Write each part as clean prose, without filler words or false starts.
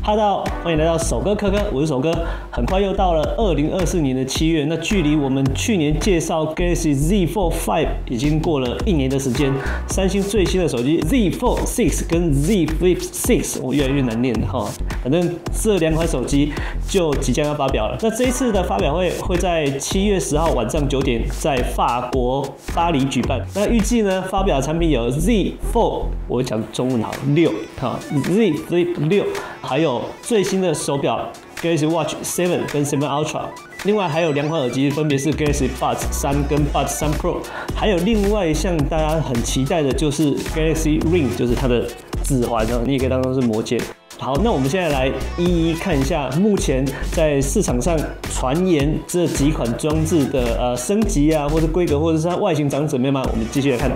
哈喽，欢迎来到首哥科科，我是首哥。很快又到了2024年的7月，那距离我们去年介绍 Galaxy Z Fold 5已经过了1年的时间。三星最新的手机 Z Fold 6跟 Z Flip 6，我越来越难念了哈。反正这2款手机就即将要发表了。那这一次的发表会在7月10号晚上9点在法国巴黎举办。那预计呢，发表的产品有 Z Fold， 我讲中文好6哈 ，Z Flip 6，还有最新的手表 Galaxy Watch 7跟7 Ultra， 另外还有2款耳机，分别是 Galaxy Buds 3跟 Buds 3 Pro， 还有另外一项大家很期待的就是 Galaxy Ring， 就是它的指环哦，你也可以当做是魔戒。好，那我们现在来一一看一下目前在市场上传言这几款装置的升级啊，或者规格，或者是它外形长怎么样吗？我们继续来看。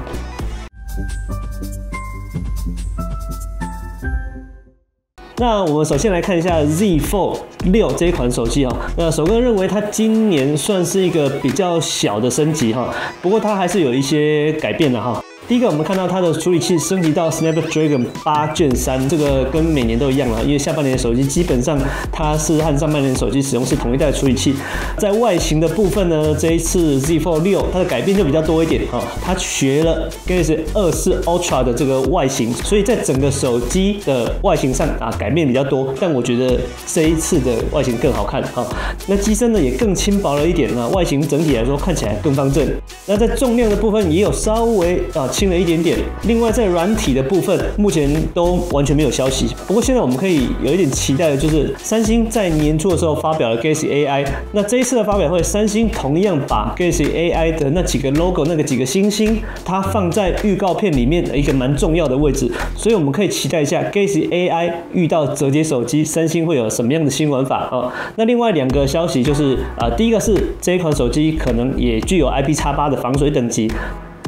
那我们首先来看一下 Z Fold 6这一款手机哈。那首哥认为它今年算是一个比较小的升级哈，不过它还是有一些改变的哈。第一个，我们看到它的处理器升级到 Snapdragon 8 Gen 3，这个跟每年都一样了，因为下半年的手机基本上它是和上半年的手机使用是同一代处理器。在外形的部分呢，这一次 Z Fold 6它的改变就比较多一点啊，它学了 Galaxy 24 Ultra 的这个外形，所以在整个手机的外形上啊改变比较多，但我觉得这一次的外形更好看啊。那机身呢也更轻薄了一点啊，外形整体来说看起来更方正。那在重量的部分也有稍微轻了一点点。另外在软体的部分，目前都完全没有消息。不过现在我们可以有一点期待的就是，三星在年初的时候发表了 Galaxy AI， 那这一次的发表会，三星同样把 Galaxy AI 的那几个 logo、那个几个星星，它放在预告片里面的一个蛮重要的位置，所以我们可以期待一下 Galaxy AI 遇到折叠手机，三星会有什么样的新玩法啊？那另外2个消息就是第一个是这一款手机可能也具有 IPX8 的防水等级。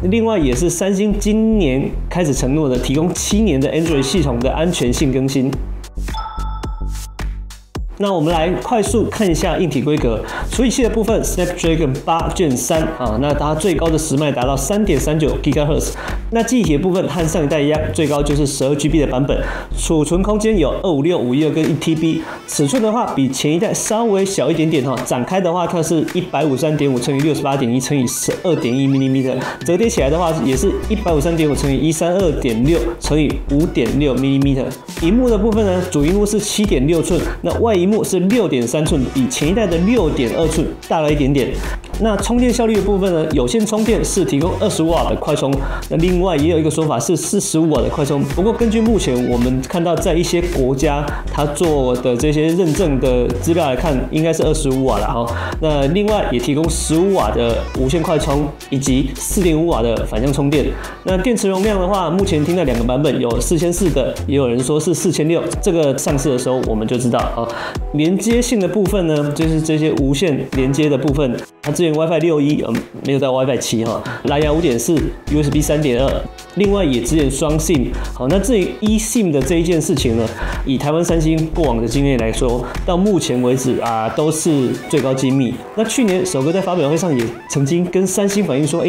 另外也是三星今年开始承诺的提供7年的 Android 系统的安全性更新。那我们来快速看一下硬体规格。处理器的部分 ，Snapdragon 8 Gen 3啊，那它最高的时脉达到 3.39 GHz。那记忆体的部分和上一代一样，最高就是12GB 的版本。储存空间有256、512跟1TB。尺寸的话，比前一代稍微小一点点哈。展开的话，它是153.5乘以68.1乘以12.1 mm。折叠起来的话，也是153.5乘以132.6乘以5.6 mm。萤幕的部分呢，主萤幕是7.6寸，那外萤幕是6.3寸，比前一代的6.2寸大了一点点。那充电效率的部分呢，有线充电是提供25瓦的快充，那另外也有一个说法是45瓦的快充。不过根据目前我们看到在一些国家它做的这些认证的资料来看，应该是25瓦了哈。那另外也提供15瓦的无线快充以及4.5瓦的反向充电。那电池容量的话，目前听到2个版本，有4400的，也有人说是4600。这个上市的时候我们就知道啊。连接性的部分呢，就是这些无线连接的部分，它支援 WiFi 6E，没有到 WiFi 7哈，蓝牙 5.4 ，USB 3.2， 另外也支援双 SIM。好，那至于 eSIM 的这一件事情呢，以台湾三星过往的经验来说，到目前为止都是最高机密。那去年首哥在发表会上也曾经跟三星反映说，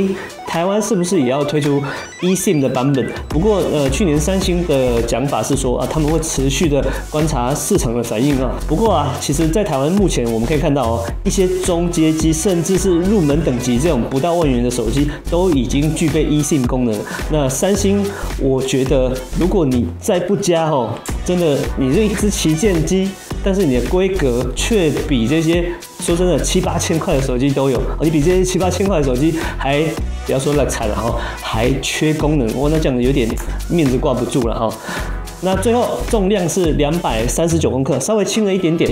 台湾是不是也要推出 eSIM 的版本？不过去年三星的讲法是说他们会持续的观察市场的反应啊。不过其实在台湾目前我们可以看到一些中阶机甚至是入门等级这种不到1万元的手机都已经具备 eSIM 功能。那三星，我觉得如果你再不加真的你是一只旗舰机，但是你的规格却比这些说真的7、8千块的手机都有，而且比这些7、8千块的手机还不要说烂惨了还缺功能，那这样有点面子挂不住了哈。那最后重量是239公克，稍微轻了一点点。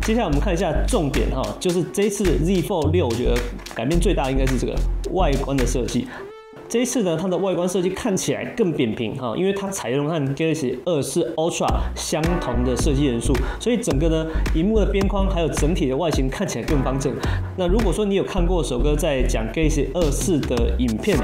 接下来我们看一下重点就是这一次 Z Fold 6，我觉得改变最大应该是这个外观的设计。这一次呢，它的外观设计看起来更扁平因为它采用和 Galaxy 24 Ultra 相同的设计元素，所以整个呢，萤幕的边框还有整体的外形看起来更方正。那如果说你有看过首哥在讲 Galaxy 24的影片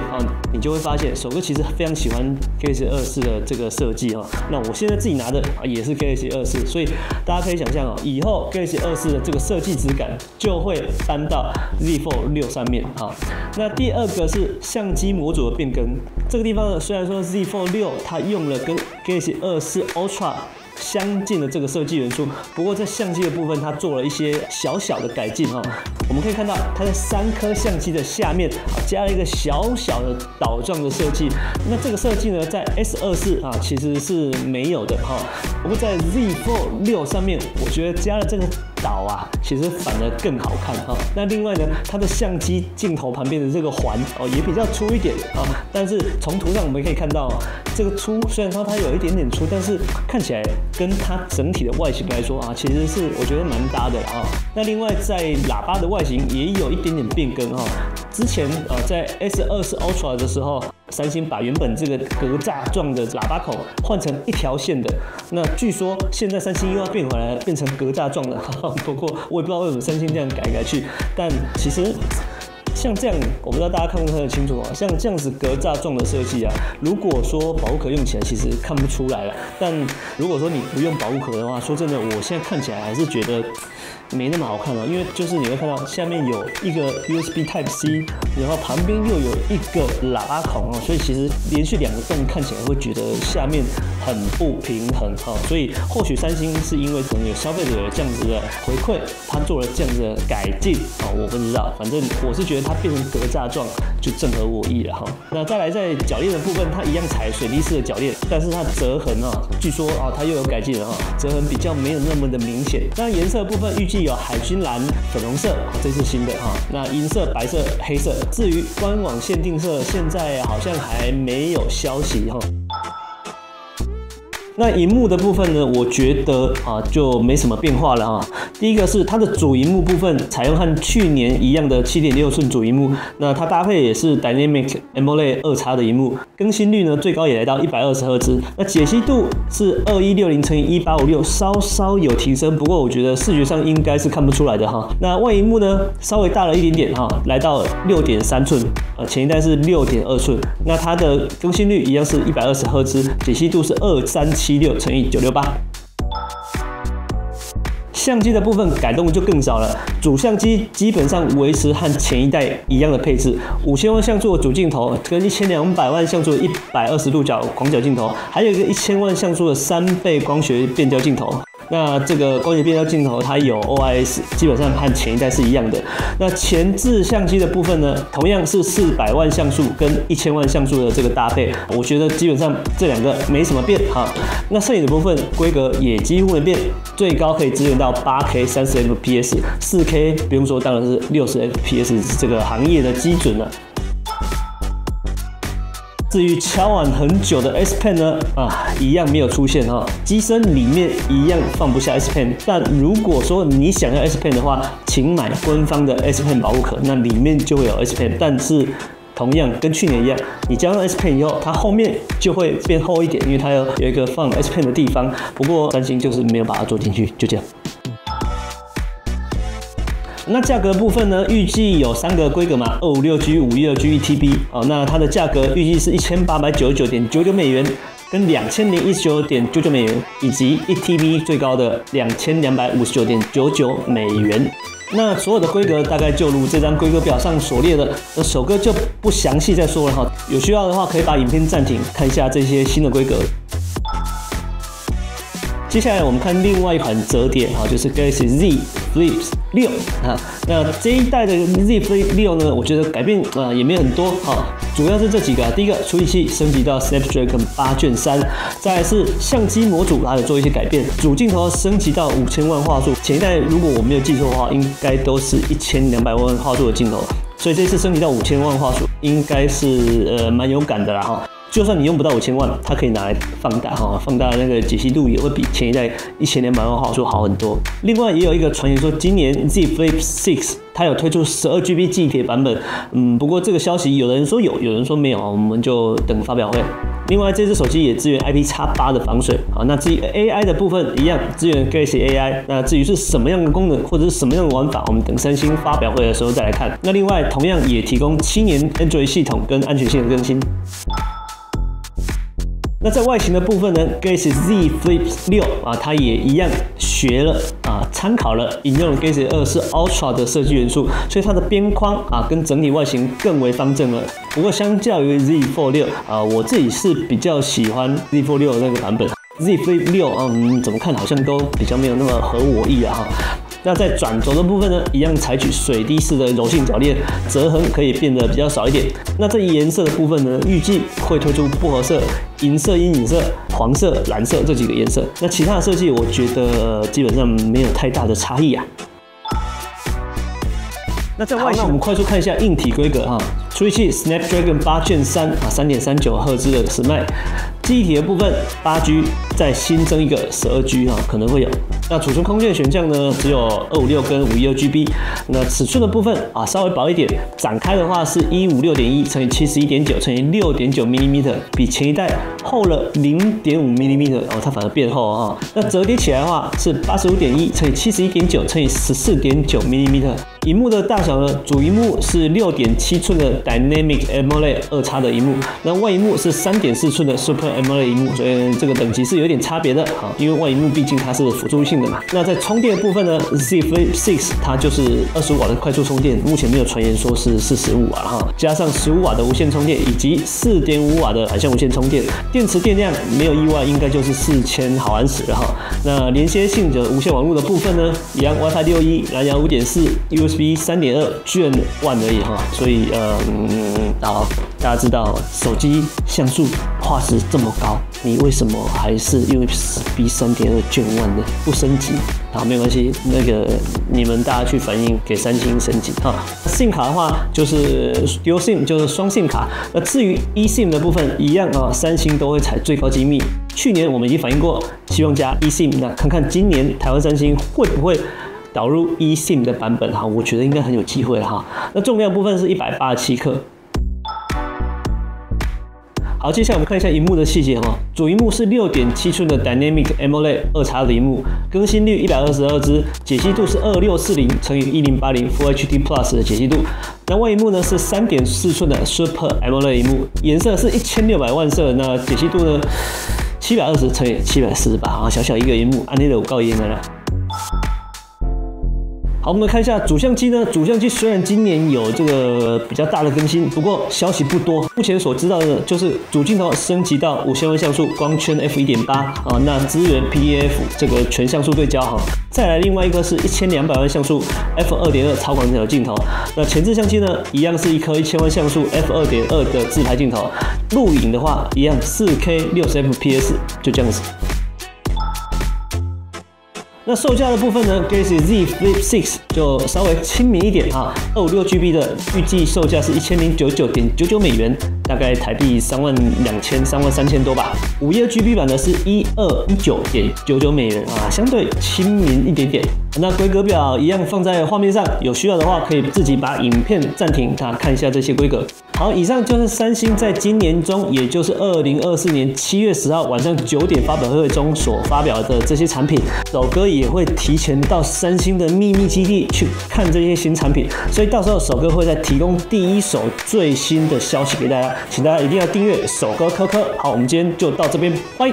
你就会发现首哥其实非常喜欢 Galaxy 24的这个设计那我现在自己拿的也是 Galaxy 24，所以大家可以想象以后 Galaxy 24的这个设计质感就会搬到 Z Fold 6上面那第2个是相机模组的变更。这个地方呢，虽然说 Z Fold 6它用了跟 Galaxy 24 Ultra 相近的这个设计元素，不过在相机的部分，它做了一些小小的改进哈。我们可以看到，它在3颗相机的下面加了一个小小的岛状的设计。那这个设计呢，在 S24其实是没有的哈。不过在 Z Fold 6上面，我觉得加了这个岛其实反而更好看哈。那另外呢，它的相机镜头旁边的这个环也比较粗一点但是从图上我们可以看到，这个粗虽然说它有一点点粗，但是看起来跟它整体的外形来说其实是我觉得蛮搭的那另外在喇叭的外形也有一点点变更之前在 S24 Ultra 的时候，三星把原本这个格栅状的喇叭口换成一条线的。那据说现在三星又要变回来，变成格栅状的。不过我也不知道为什么三星这样改来改去，但其实。像这样，我不知道大家看不看得清楚像这样子格栅状的设计如果说保护壳用起来，其实看不出来了。但如果说你不用保护壳的话，说真的，我现在看起来还是觉得没那么好看因为就是你会看到下面有一个 USB Type C， 然后旁边又有一个喇叭孔所以其实连续2个洞看起来会觉得下面很不平衡所以或许三星是因为可能有消费者有这样子的回馈，他做了这样子的改进我不知道，反正我是觉得它变成格栅状就正合我意了那再来在铰链的部分，它一样采水滴式的铰链，但是它折痕据说它又有改进了折痕比较没有那么的明显。当然颜色的部分预计有海军蓝、粉红色这是新的那银色、白色、黑色。至于官网限定色，现在好像还没有消息那萤幕的部分呢，我觉得就没什么变化了第一个是它的主萤幕部分采用和去年一样的 7.6 寸主萤幕，那它搭配也是 Dynamic AMOLED 2X 的萤幕，更新率呢最高也来到120赫兹，那解析度是2160×1856，稍稍有提升，不过我觉得视觉上应该是看不出来的那外萤幕呢稍微大了一点点来到6.3寸，前一代是6.2寸，那它的更新率一样是120赫兹，解析度是2376×968。相机的部分改动就更少了，主相机基本上维持和前一代一样的配置，5000万像素的主镜头跟1200万像素的120度角广角镜头，还有一个1000万像素的3倍光学变焦镜头。那这个光学变焦镜头它有 OIS， 基本上和前一代是一样的。那前置相机的部分呢，同样是400万像素跟1000万像素的这个搭配，我觉得基本上这2个没什么变那摄影的部分规格也几乎没变，最高可以支援到 8K 30fps， 4K 不用说，当然是60fps， 这个行业的基准了。至于敲碗很久的 S Pen 呢，一样没有出现机身里面一样放不下 S Pen， 但如果说你想要 S Pen 的话，请买官方的 S Pen 保护壳，那里面就会有 S Pen， 但是同样跟去年一样，你加上 S Pen 以后，它后面就会变厚一点，因为它有一个放 S Pen 的地方。不过三星就是没有把它做进去，就这样。那价格部分呢，预计有3个规格嘛，256G、512G、1TB。那它的价格预计是1899.99美元，跟2019.99美元，以及1TB 最高的2259.99美元。那所有的规格大概就如这张规格表上所列的，首哥就不详细再说了有需要的话可以把影片暂停，看一下这些新的规格。接下来我们看另外一款折叠就是 Galaxy Z Flip 6那这一代的 Z Flip 6呢，我觉得改变也没有很多主要是这几个第一个，处理器升级到 Snapdragon 8 Gen 3，再来是相机模组还有做一些改变，主镜头升级到5000万画素，前一代如果我没有记错的话，应该都是1200万画素的镜头，所以这次升级到5000万画素，应该是蛮有感的啦就算你用不到5000万，它可以拿来放大放大那个解析度也会比前一代1200万画素好很多。另外也有一个传言说，今年 Z Flip 6它有推出12GB 记忆体版本，不过这个消息有人说有，有人说没有，我们就等发表会。另外这只手机也支援 IPX8 的防水那至于 AI 的部分一样支援 Galaxy AI， 那至于是什么样的功能或者是什么样的玩法，我们等三星发表会的时候再来看。那另外同样也提供7年 Android 系统跟安全性的更新。那在外形的部分呢 ，Galaxy Z Flip 6它也一样学了参考了引用了 Galaxy 24 Ultra 的设计元素，所以它的边框跟整体外形更为方正了。不过相较于 Z Fold 6我自己是比较喜欢 Z Fold 6的那个版本。Z Flip 6怎么看好像都比较没有那么合我意哈。那在转轴的部分呢，一样采取水滴式的柔性铰链，折痕可以变得比较少一点。那这颜色的部分呢，预计会推出薄荷色、银色、阴影色、黄色、蓝色这几个颜色。那其他的设计，我觉得基本上没有太大的差异啊。那在外形，我们快速看一下硬体规格哈。处理器 Snapdragon 8 Gen 3 3.39赫兹的Smile。记忆体的部分8G， 再新增一个12G 可能会有。那储存空间的选项呢，只有256跟512GB。那尺寸的部分稍微薄一点，展开的话是156.1乘以71.9乘以6.9 mm， 比前一代厚了0.5 mm， 它反而变厚那折叠起来的话是85.1乘以71.9乘以14.9 mm。萤幕的大小呢，主萤幕是6.7寸的 Dynamic AMOLED 2X 的萤幕，那外萤幕是3.4寸的 Super AMOLED 萤幕，所以这个等级是有点差别的因为外萤幕毕竟它是辅助性的嘛。那在充电的部分呢 ，Z Flip 6它就是25瓦的快速充电，目前没有传言说是45瓦加上15瓦的无线充电以及4.5瓦的反向无线充电，电池电量没有意外应该就是4000毫安时了那连接性的无线网络的部分呢，一样 WiFi 6E、蓝牙5.4、USB 3.2 Gen 1而已所以大家知道手机像素画质这么高，你为什么还是 USB 3.2 Gen 1呢？不升级没关系，那个你们大家去反映给三星升级SIM 卡的话就是 Dual SIM， 就是双 SIM 卡。那至于 eSIM 的部分一样三星都会采最高机密。去年我们已经反映过，希望加 eSIM， 那看看今年台湾三星会不会导入 eSIM 的版本我觉得应该很有机会了那重量部分是187克。好，接下来我们看一下萤幕的细节主萤幕是6.7寸的 Dynamic AMOLED 2X 的萤幕，更新率120赫兹，解析度是2640乘以1080 Full HD Plus 的解析度。那外萤幕呢是3.4寸的 Super AMOLED 萤幕，颜色是1600万色，那解析度呢720乘以748小小一个萤幕，按那个有够严的啦。好，我们看一下主相机呢。主相机虽然今年有这个比较大的更新，不过消息不多。目前所知道的就是主镜头升级到5000万像素光圈 f1.8那支援 PEF 这个全像素对焦再来另外一个是1200万像素 f2.2 超广角镜头。那前置相机呢，一样是一颗1000万像素 f2.2 的自拍镜头。录影的话，一样 4K 60fps， 就这样子。那售价的部分呢 ，Galaxy Z Flip 6就稍微亲民一点256GB 的预计售价是1099.99美元，大概台币32000、33000多吧。512GB 版的是1219.99美元相对亲民一点点。那规格表一样放在画面上，有需要的话可以自己把影片暂停看一下这些规格。好，以上就是三星在今年中，也就是2024年7月10号晚上9点发表会中所发表的这些产品。首哥也会提前到三星的秘密基地去看这些新产品，所以到时候首哥会再提供第一手最新的消息给大家，请大家一定要订阅首哥科科。好，我们今天就到这边，拜。